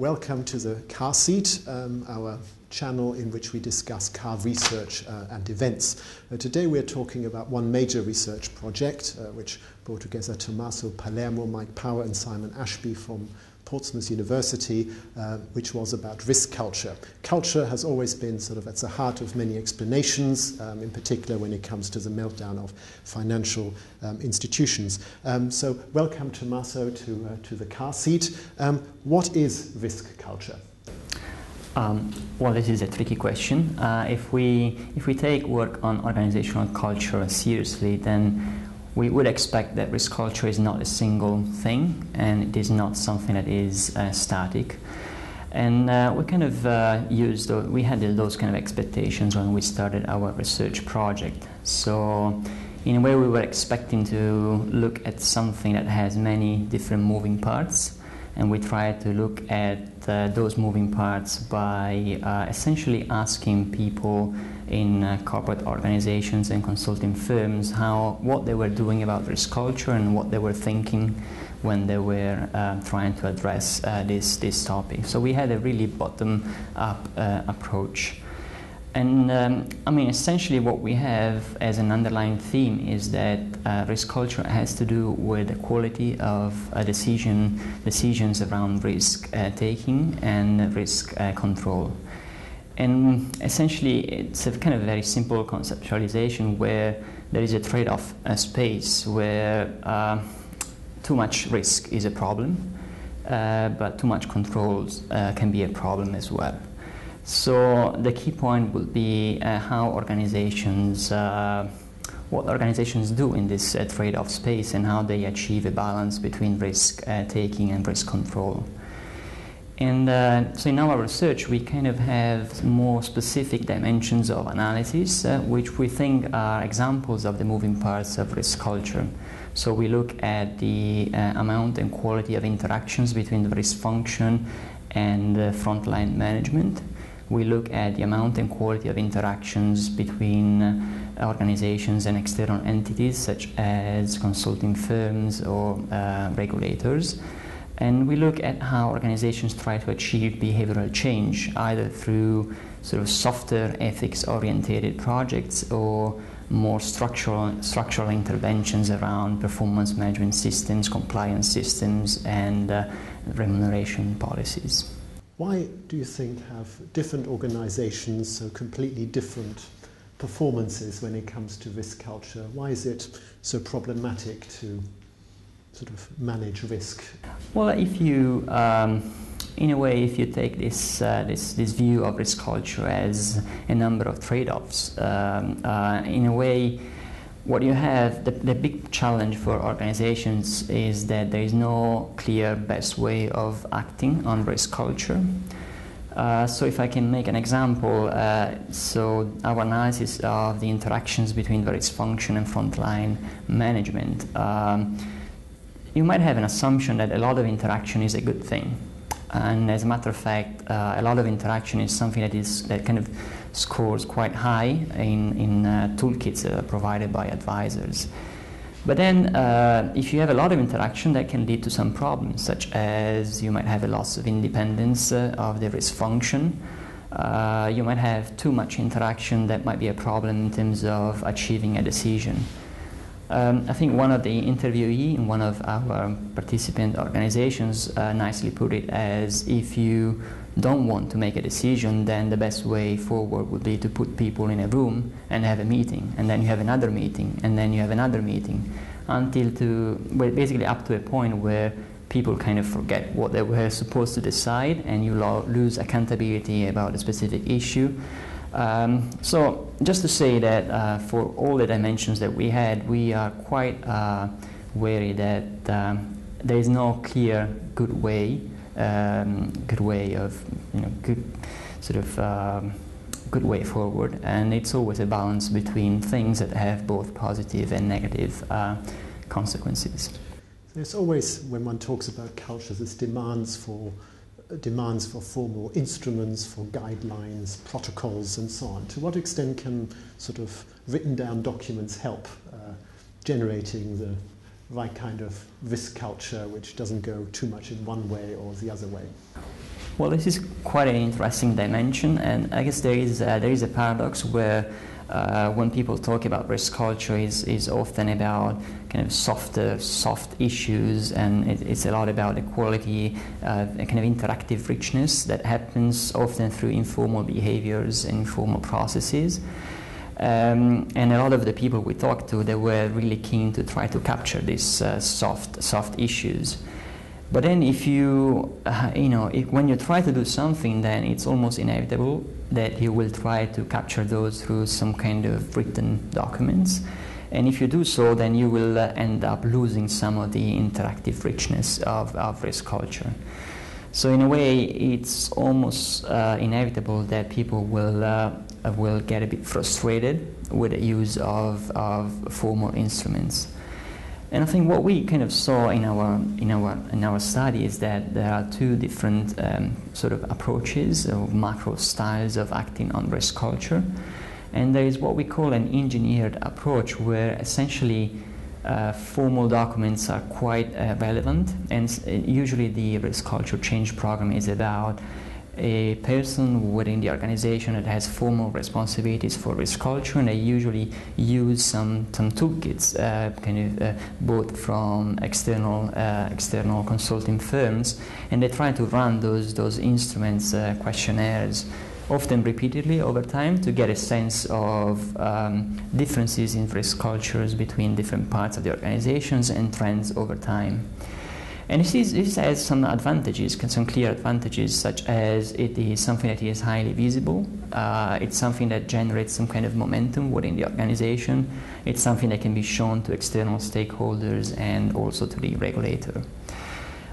Welcome to the Car Seat, our channel in which we discuss car research and events. Today we're talking about one major research project which brought together Tommaso, Palermo, Mike Power and Simon Ashby from Portsmouth University, which was about risk culture. Culture has always been sort of at the heart of many explanations, in particular when it comes to the meltdown of financial institutions. So welcome, Tommaso, to the Car Seat. What is risk culture? Well, this is a tricky question. If we take work on organizational culture seriously, then we would expect that risk culture is not a single thing, and it is not something that is static. And we kind of we had those kind of expectations when we started our research project. So in a way we were expecting to look at something that has many different moving parts, and we tried to look at those moving parts by essentially asking people in corporate organizations and consulting firms what they were doing about risk culture and what they were thinking when they were trying to address this topic. So we had a really bottom-up approach. And I mean, essentially what we have as an underlying theme is that risk culture has to do with the quality of decisions around risk taking and risk control. And essentially it's a kind of very simple conceptualization where there is a trade-off space where too much risk is a problem, but too much controls can be a problem as well. So the key point will be what organizations do in this trade-off space and how they achieve a balance between risk taking and risk control. And so in our research we kind of have more specific dimensions of analysis which we think are examples of the moving parts of risk culture. So we look at the amount and quality of interactions between the risk function and frontline management. We look at the amount and quality of interactions between organizations and external entities such as consulting firms or regulators. And we look at how organizations try to achieve behavioral change, either through sort of softer ethics-oriented projects or more structural interventions around performance management systems, compliance systems, and remuneration policies. Why do you think have different organizations so completely different performances when it comes to risk culture? Why is it so problematic to sort of manage risk? Well, if you, in a way, if you take this view of risk culture as a number of trade-offs, in a way, what you have, the big challenge for organizations is that there is no clear best way of acting on risk culture. So if I can make an example, so our analysis of the interactions between the risk function and frontline management, you might have an assumption that a lot of interaction is a good thing. And as a matter of fact, a lot of interaction is something that kind of scores quite high in toolkits provided by advisors. But then if you have a lot of interaction, that can lead to some problems, such as you might have a loss of independence of the risk function. You might have too much interaction that might be a problem in terms of achieving a decision. I think one of the interviewees in one of our participant organizations nicely put it as, if you don't want to make a decision, then the best way forward would be to put people in a room and have a meeting, and then you have another meeting, and then you have another meeting, basically up to a point where people kind of forget what they were supposed to decide, and you lose accountability about a specific issue. So just to say that for all the dimensions that we had, we are quite wary that there is no clear good way forward, and it's always a balance between things that have both positive and negative consequences. There's always, when one talks about culture, there's demands for formal instruments, for guidelines, protocols and so on. To what extent can sort of written down documents help generating the right kind of risk culture which doesn't go too much in one way or the other way? Well, this is quite an interesting dimension, and I guess there is a paradox where when people talk about risk culture, is often about kind of soft issues, and it's a lot about equality, a kind of interactive richness that happens often through informal behaviors and informal processes. And a lot of the people we talked to, they were really keen to try to capture these soft issues. But then if when you try to do something, then it's almost inevitable that you will try to capture those through some kind of written documents. And if you do so, then you will end up losing some of the interactive richness of risk culture. So in a way, it's almost inevitable that people will get a bit frustrated with the use of formal instruments. And I think what we kind of saw in our study is that there are two different sort of approaches or macro styles of acting on risk culture. And there is what we call an engineered approach, where essentially formal documents are quite relevant, and usually the risk culture change program is about a person within the organization that has formal responsibilities for risk culture, and they usually use some toolkits, both from external consulting firms, and they try to run those instruments, questionnaires, often repeatedly over time, to get a sense of differences in risk cultures between different parts of the organizations and trends over time. And this has some advantages, some clear advantages, such as it is something that is highly visible, it's something that generates some kind of momentum within the organization, it's something that can be shown to external stakeholders and also to the regulator.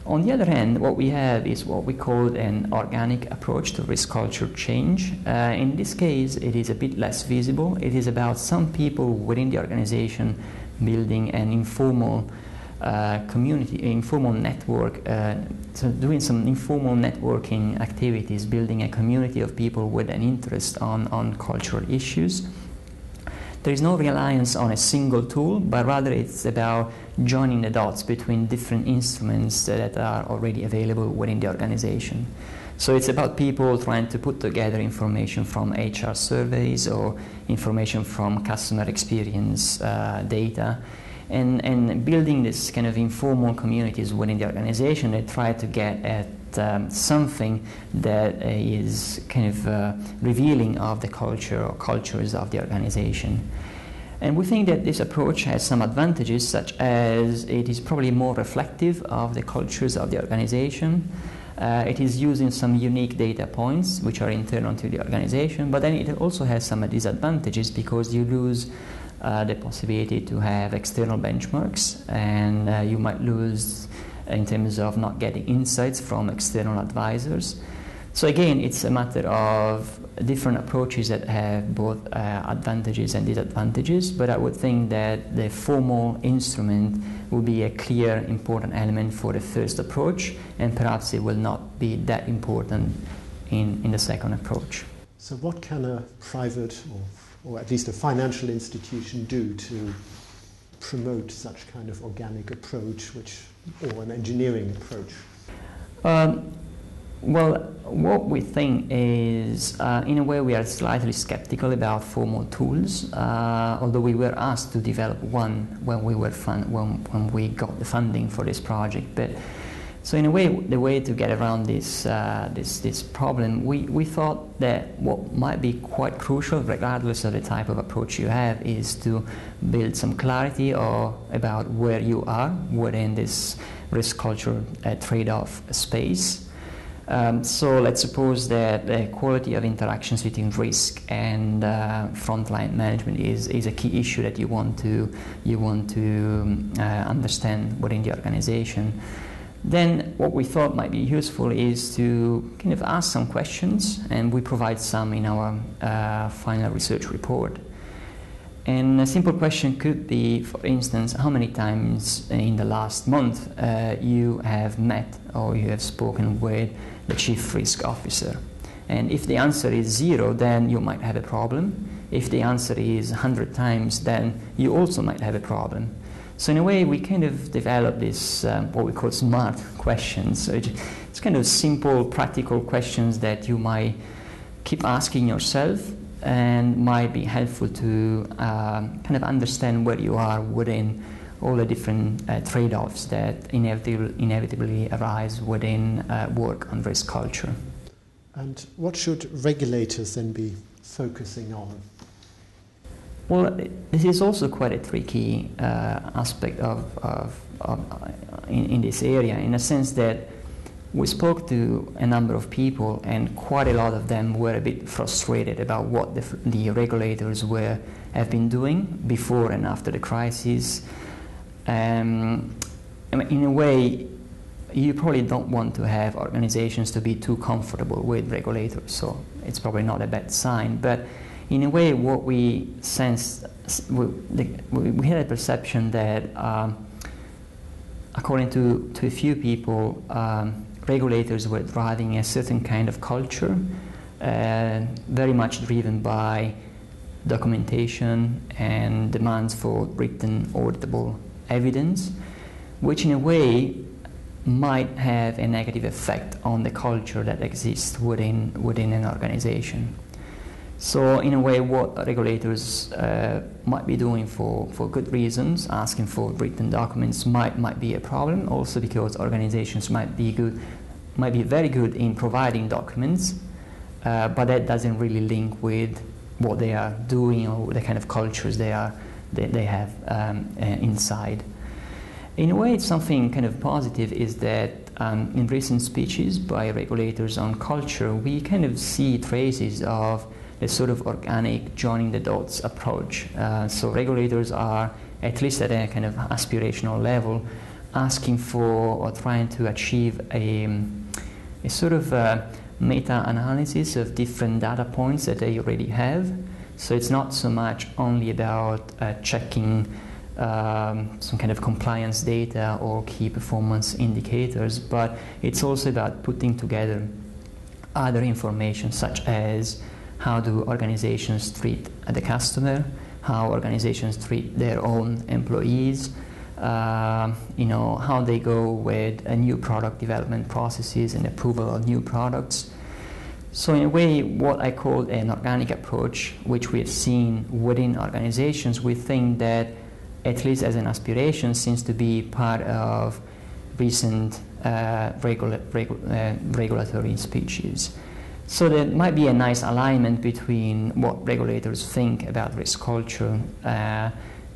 On the other hand, what we have is what we call an organic approach to risk culture change. In this case, it is a bit less visible. It is about some people within the organization building an informal community, informal network, so doing some informal networking activities, building a community of people with an interest on cultural issues. There is no reliance on a single tool, but rather it's about joining the dots between different instruments that are already available within the organization. So it's about people trying to put together information from HR surveys or information from customer experience data, and building this kind of informal communities within the organization that try to get at something that is kind of revealing of the culture or cultures of the organization. And we think that this approach has some advantages, such as it is probably more reflective of the cultures of the organization. It is using some unique data points which are internal to the organization, but then it also has some disadvantages because you lose the possibility to have external benchmarks, and you might lose in terms of not getting insights from external advisors. So again, it's a matter of different approaches that have both advantages and disadvantages, but I would think that the formal instrument will be a clear, important element for the first approach, and perhaps it will not be that important in the second approach. So what can a private or at least a financial institution do to promote such kind of organic approach, or an engineering approach? Well, what we think is, in a way, we are slightly skeptical about formal tools, although we were asked to develop one when we got the funding for this project. But so in a way, the way to get around this problem, we thought that what might be quite crucial, regardless of the type of approach you have, is to build some clarity about where you are within this risk culture trade-off space. So let's suppose that the quality of interactions between risk and frontline management is a key issue that you want to understand within the organization. Then what we thought might be useful is to kind of ask some questions, and we provide some in our final research report. And a simple question could be, for instance, how many times in the last month you have met or you have spoken with the chief risk officer. And if the answer is 0, then you might have a problem. If the answer is 100 times, then you also might have a problem. So in a way, we kind of developed this, what we call smart questions. So it's kind of simple, practical questions that you might keep asking yourself and might be helpful to kind of understand where you are within all the different trade-offs that inevitably arise within work on risk culture. And what should regulators then be focusing on? Well, this is also quite a tricky aspect in this area, in a sense that we spoke to a number of people, and quite a lot of them were a bit frustrated about what the regulators have been doing before and after the crisis. In a way, you probably don't want to have organizations to be too comfortable with regulators, so it's probably not a bad sign. But in a way, what we sensed, we had a perception that, according to a few people, regulators were driving a certain kind of culture, very much driven by documentation and demands for written, auditable evidence, which in a way might have a negative effect on the culture that exists within an organization. So in a way, what regulators might be doing for good reasons, asking for written documents, might be a problem, also because organizations might be very good in providing documents, but that doesn't really link with what they are doing or the kind of cultures they have inside. In a way, it's something kind of positive is that in recent speeches by regulators on culture, we kind of see traces of a sort of organic joining the dots approach. So regulators are, at least at a kind of aspirational level, asking for or trying to achieve a sort of meta-analysis of different data points that they already have. So it's not so much only about checking some kind of compliance data or key performance indicators, but it's also about putting together other information, such as how do organizations treat the customer, how organizations treat their own employees, how they go with new product development processes and approval of new products. So in a way, what I call an organic approach, which we have seen within organizations, we think that, at least as an aspiration, seems to be part of recent regulatory speeches. So there might be a nice alignment between what regulators think about risk culture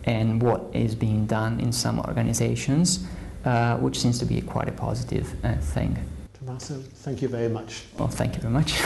and what is being done in some organizations, which seems to be quite a positive thing. Tommaso, thank you very much. Well, thank you very much.